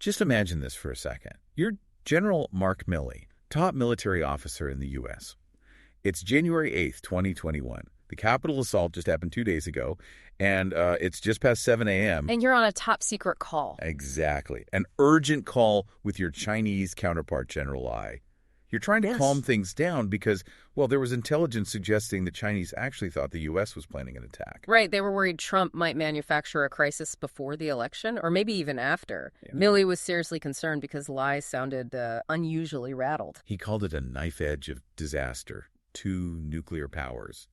Just imagine this for a second. You're General Mark Milley, top military officer in the U.S. It's January 8th, 2021. The Capitol assault just happened 2 days ago, and it's just past 7 a.m. And you're on a top-secret call. Exactly. An urgent call with your Chinese counterpart, General Ai. You're trying to calm things down because, well, there was intelligence suggesting the Chinese actually thought the U.S. was planning an attack. Right. They were worried Trump might manufacture a crisis before the election, or maybe even after. Yeah. Milley was seriously concerned because Lai sounded unusually rattled. He called it a knife edge of disaster. 2 nuclear powers.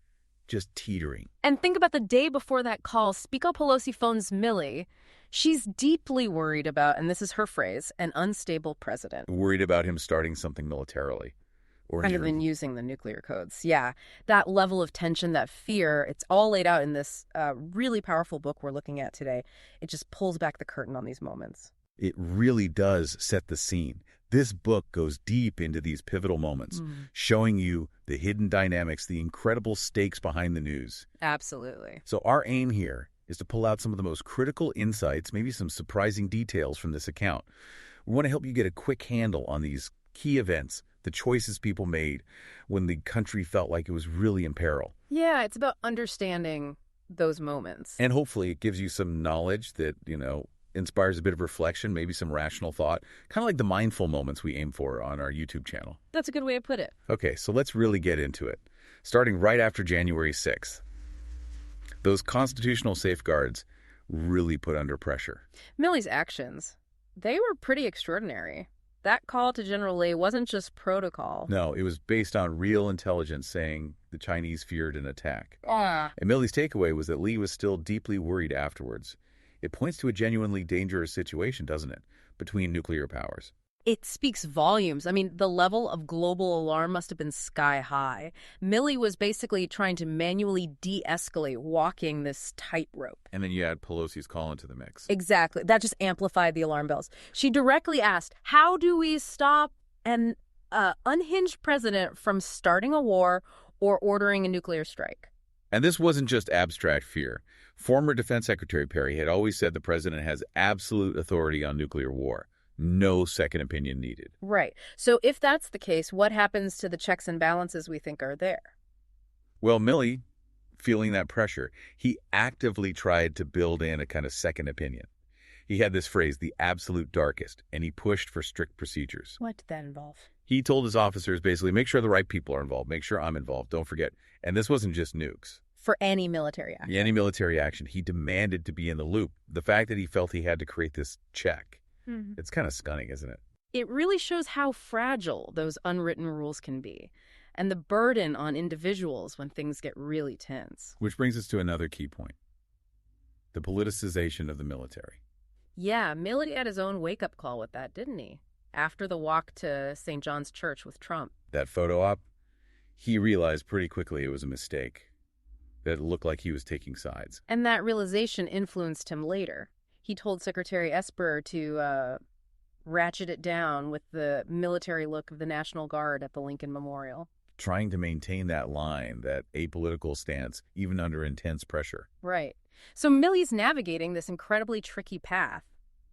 Just teetering. And think about the day before that call. Speaker Pelosi phones Milley. She's deeply worried about, and this is her phrase, an unstable president. Worried about him starting something militarily. Or even using the nuclear codes. Yeah, that level of tension, that fear, it's all laid out in this really powerful book we're looking at today. It just pulls back the curtain on these moments. It really does set the scene. This book goes deep into these pivotal moments, showing you the hidden dynamics, the incredible stakes behind the news. Absolutely. So our aim here is to pull out some of the most critical insights, maybe some surprising details from this account. We want to help you get a quick handle on these key events, the choices people made when the country felt like it was really in peril. Yeah, it's about understanding those moments. And hopefully it gives you some knowledge that, inspires a bit of reflection, maybe some rational thought, kind of like the mindful moments we aim for on our YouTube channel. That's a good way to put it. Okay, so let's really get into it. Starting right after January 6th. Those constitutional safeguards really put under pressure. Milley's actions, they were pretty extraordinary. That call to General Lee wasn't just protocol. No, it was based on real intelligence saying the Chinese feared an attack. And Milley's takeaway was that Lee was still deeply worried afterwards. It points to a genuinely dangerous situation, doesn't it, between nuclear powers? It speaks volumes. I mean, the level of global alarm must have been sky high. Milley was basically trying to manually de-escalate, walking this tightrope. And then you add Pelosi's call into the mix. Exactly. That just amplified the alarm bells. She directly asked, how do we stop an unhinged president from starting a war or ordering a nuclear strike? And this wasn't just abstract fear. Former Defense Secretary Perry had always said the president has absolute authority on nuclear war. No second opinion needed. Right. So if that's the case, what happens to the checks and balances we think are there? Well, Milley, feeling that pressure, he actively tried to build in a kind of second opinion. He had this phrase, the absolute darkest, and he pushed for strict procedures. What did that involve? He told his officers basically, make sure the right people are involved, make sure I'm involved, don't forget. And this wasn't just nukes. For any military action. Any military action. He demanded to be in the loop. The fact that he felt he had to create this check, it's kind of stunning, isn't it? It really shows how fragile those unwritten rules can be and the burden on individuals when things get really tense. Which brings us to another key point. The politicization of the military. Yeah, Milley had his own wake-up call with that, didn't he? After the walk to St. John's Church with Trump. That photo op, he realized pretty quickly it was a mistake. That it looked like he was taking sides. And that realization influenced him later. He told Secretary Esper to ratchet it down with the military look of the National Guard at the Lincoln Memorial. Trying to maintain that line, that apolitical stance, even under intense pressure. Right. So Milley's navigating this incredibly tricky path.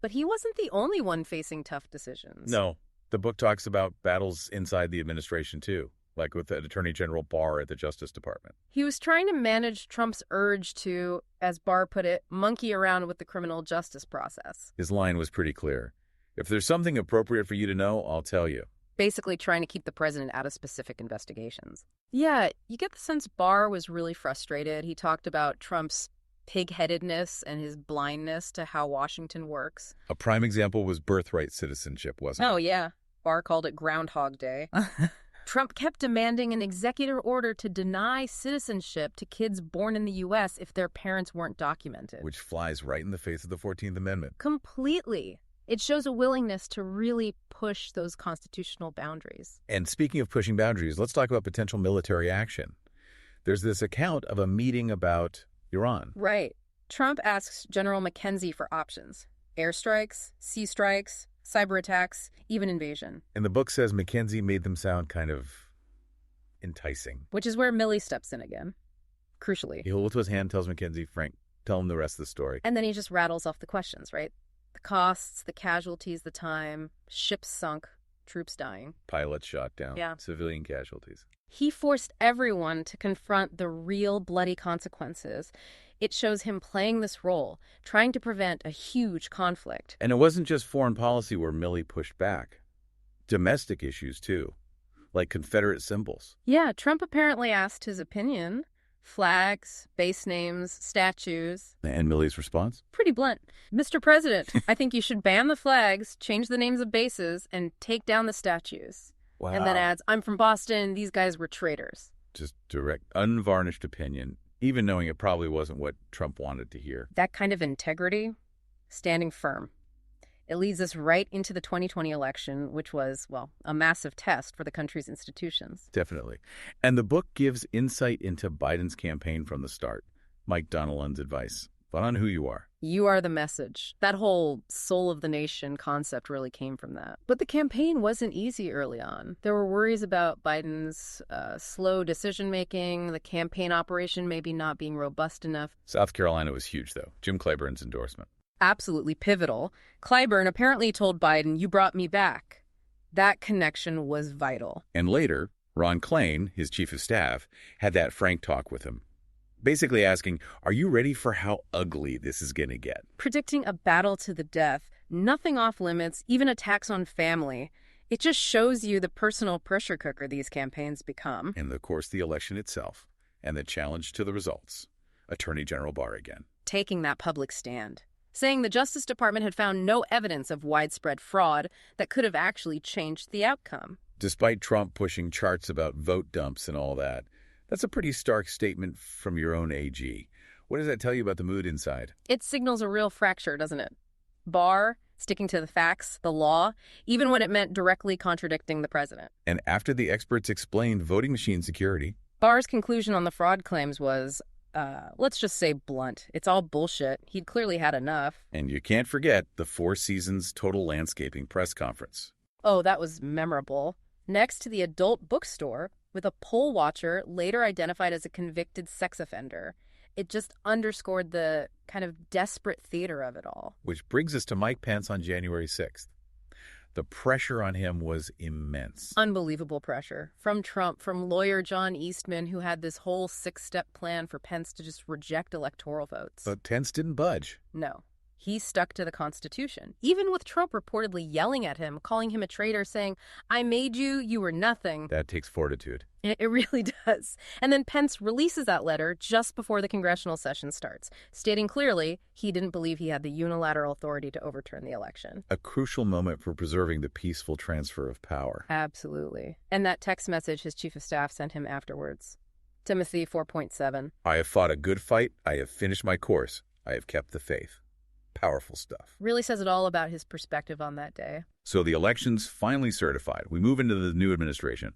But he wasn't the only one facing tough decisions. No. The book talks about battles inside the administration, too. Like with the Attorney General Barr at the Justice Department. He was trying to manage Trump's urge to, as Barr put it, monkey around with the criminal justice process. His line was pretty clear. If there's something appropriate for you to know, I'll tell you. Basically trying to keep the president out of specific investigations. Yeah, you get the sense Barr was really frustrated. He talked about Trump's pig-headedness and his blindness to how Washington works. A prime example was birthright citizenship, wasn't it? Oh, yeah. Barr called it Groundhog Day. Trump kept demanding an executive order to deny citizenship to kids born in the U.S. if their parents weren't documented. Which flies right in the face of the 14th Amendment. Completely. It shows a willingness to really push those constitutional boundaries. And speaking of pushing boundaries, let's talk about potential military action. There's this account of a meeting about Iran. Right. Trump asks General McKenzie for options. Airstrikes, sea strikes, cyber attacks, even invasion. And the book says McKenzie made them sound kind of enticing. Which is where Milley steps in again, crucially. He holds his hand, tells McKenzie, Frank, tell him the rest of the story. And then he just rattles off the questions, right? The costs, the casualties, the time, ships sunk, troops dying. Pilots shot down. Yeah. Civilian casualties. He forced everyone to confront the real bloody consequences. It shows him playing this role, trying to prevent a huge conflict. And it wasn't just foreign policy where Milley pushed back. Domestic issues, too, like Confederate symbols. Yeah, Trump apparently asked his opinion. Flags, base names, statues. And Milley's response? Pretty blunt. Mr. President, I think you should ban the flags, change the names of bases, and take down the statues. Wow. And then adds, I'm from Boston, these guys were traitors. Just direct, unvarnished opinion, even knowing it probably wasn't what Trump wanted to hear. That kind of integrity, standing firm. It leads us right into the 2020 election, which was, well, a massive test for the country's institutions. Definitely. And the book gives insight into Biden's campaign from the start. Mike Donilon's advice, but on who you are. You are the message. That whole soul of the nation concept really came from that. But the campaign wasn't easy early on. There were worries about Biden's slow decision-making, the campaign operation maybe not being robust enough. South Carolina was huge, though. Jim Clyburn's endorsement. Absolutely pivotal. Clyburn apparently told Biden, you brought me back. That connection was vital. And later, Ron Klain, his chief of staff, had that frank talk with him, basically asking, are you ready for how ugly this is going to get? Predicting a battle to the death, nothing off limits, even attacks on family. It just shows you the personal pressure cooker these campaigns become. And, of course, the election itself and the challenge to the results. Attorney General Barr again. Taking that public stand. Saying the Justice Department had found no evidence of widespread fraud that could have actually changed the outcome. Despite Trump pushing charts about vote dumps and all that, that's a pretty stark statement from your own AG. What does that tell you about the mood inside? It signals a real fracture, doesn't it? Barr sticking to the facts, the law, even when it meant directly contradicting the president. And after the experts explained voting machine security, Barr's conclusion on the fraud claims was, let's just say blunt. It's all bullshit. He'd clearly had enough. And you can't forget the Four Seasons Total Landscaping press conference. Oh, that was memorable. Next to the adult bookstore, with a poll watcher later identified as a convicted sex offender. It just underscored the kind of desperate theater of it all. Which brings us to Mike Pence on January 6th. The pressure on him was immense. Unbelievable pressure. From Trump, from lawyer John Eastman, who had this whole 6-step plan for Pence to just reject electoral votes. But Pence didn't budge. No. He stuck to the Constitution, even with Trump reportedly yelling at him, calling him a traitor, saying, I made you, you were nothing. That takes fortitude. It really does. And then Pence releases that letter just before the congressional session starts, stating clearly he didn't believe he had the unilateral authority to overturn the election. A crucial moment for preserving the peaceful transfer of power. Absolutely. And that text message his chief of staff sent him afterwards. Timothy 4.7. I have fought a good fight. I have finished my course. I have kept the faith. Powerful stuff. Really says it all about his perspective on that day. So the election's finally certified. We move into the new administration.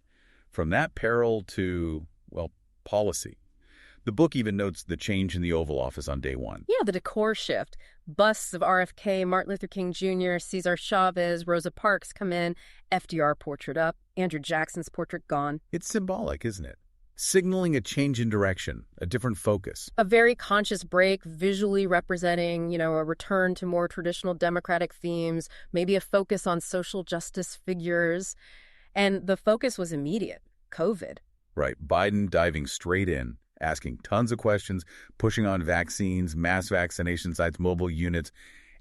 From that peril to, well, policy. The book even notes the change in the Oval Office on day one. Yeah, the decor shift. Busts of RFK, Martin Luther King Jr., Cesar Chavez, Rosa Parks come in, FDR portrait up, Andrew Jackson's portrait gone. It's symbolic, isn't it? Signaling a change in direction, a different focus. A very conscious break, visually representing, a return to more traditional democratic themes, maybe a focus on social justice figures. And the focus was immediate, COVID. Right, Biden diving straight in, asking tons of questions, pushing on vaccines, mass vaccination sites, mobile units,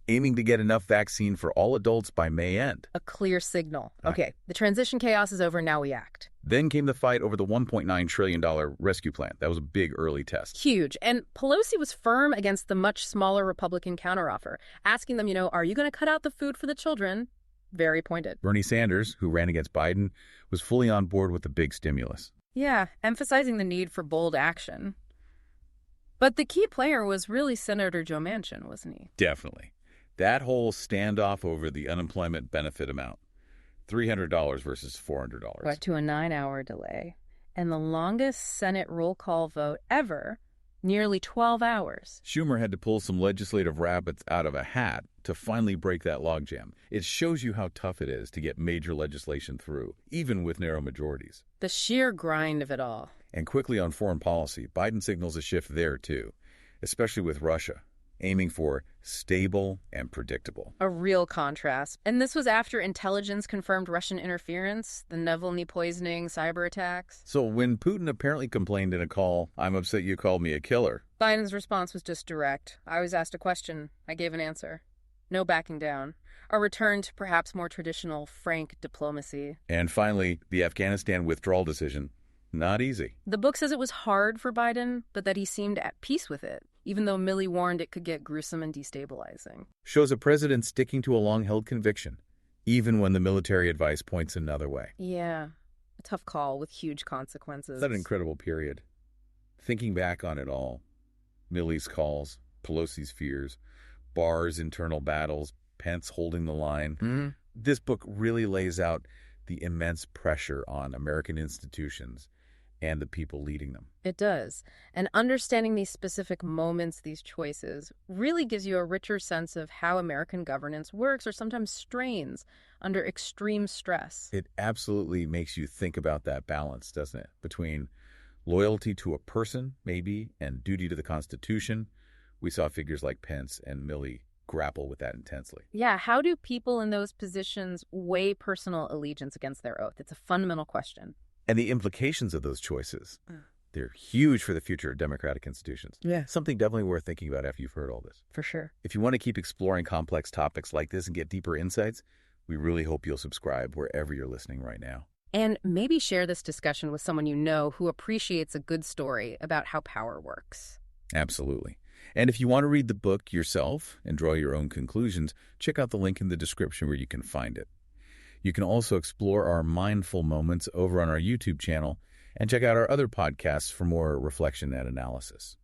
aiming to get enough vaccine for all adults by May end. A clear signal. Okay, the transition chaos is over, now we act. Then came the fight over the $1.9 trillion rescue plan. That was a big early test. Huge. And Pelosi was firm against the much smaller Republican counteroffer, asking them, are you going to cut out the food for the children? Very pointed. Bernie Sanders, who ran against Biden, was fully on board with the big stimulus. Yeah, emphasizing the need for bold action. But the key player was really Senator Joe Manchin, wasn't he? Definitely. That whole standoff over the unemployment benefit amount. $300 versus $400. But to a 9-hour delay. And the longest Senate roll call vote ever, nearly 12 hours. Schumer had to pull some legislative rabbits out of a hat to finally break that logjam. It shows you how tough it is to get major legislation through, even with narrow majorities. The sheer grind of it all. And quickly on foreign policy, Biden signals a shift there, too, especially with Russia. aiming for stable and predictable. A real contrast. And this was after intelligence confirmed Russian interference, the Navalny poisoning, cyber attacks. So when Putin apparently complained in a call, "I'm upset you called me a killer," Biden's response was just direct. I was asked a question. I gave an answer. No backing down. A return to perhaps more traditional, frank diplomacy. and finally, the Afghanistan withdrawal decision, not easy. The book says it was hard for Biden, but that he seemed at peace with it, even though Milley warned it could get gruesome and destabilizing. Shows a president sticking to a long-held conviction, even when the military advice points another way. Yeah, a tough call with huge consequences. That's an incredible period. Thinking back on it all, Milley's calls, Pelosi's fears, Barr's internal battles, Pence holding the line. This book really lays out the immense pressure on American institutions and the people leading them. It does. And understanding these specific moments, these choices, really gives you a richer sense of how American governance works or sometimes strains under extreme stress. It absolutely makes you think about that balance, doesn't it? Between loyalty to a person, maybe, and duty to the Constitution. We saw figures like Pence and Milley grapple with that intensely. Yeah, how do people in those positions weigh personal allegiance against their oath? It's a fundamental question. And the implications of those choices, they're huge for the future of democratic institutions. Yeah. Something definitely worth thinking about after you've heard all this. For sure. If you want to keep exploring complex topics like this and get deeper insights, we really hope you'll subscribe wherever you're listening right now. And maybe share this discussion with someone you know who appreciates a good story about how power works. Absolutely. And if you want to read the book yourself and draw your own conclusions, check out the link in the description where you can find it. You can also explore our mindful moments over on our YouTube channel and check out our other podcasts for more reflection and analysis.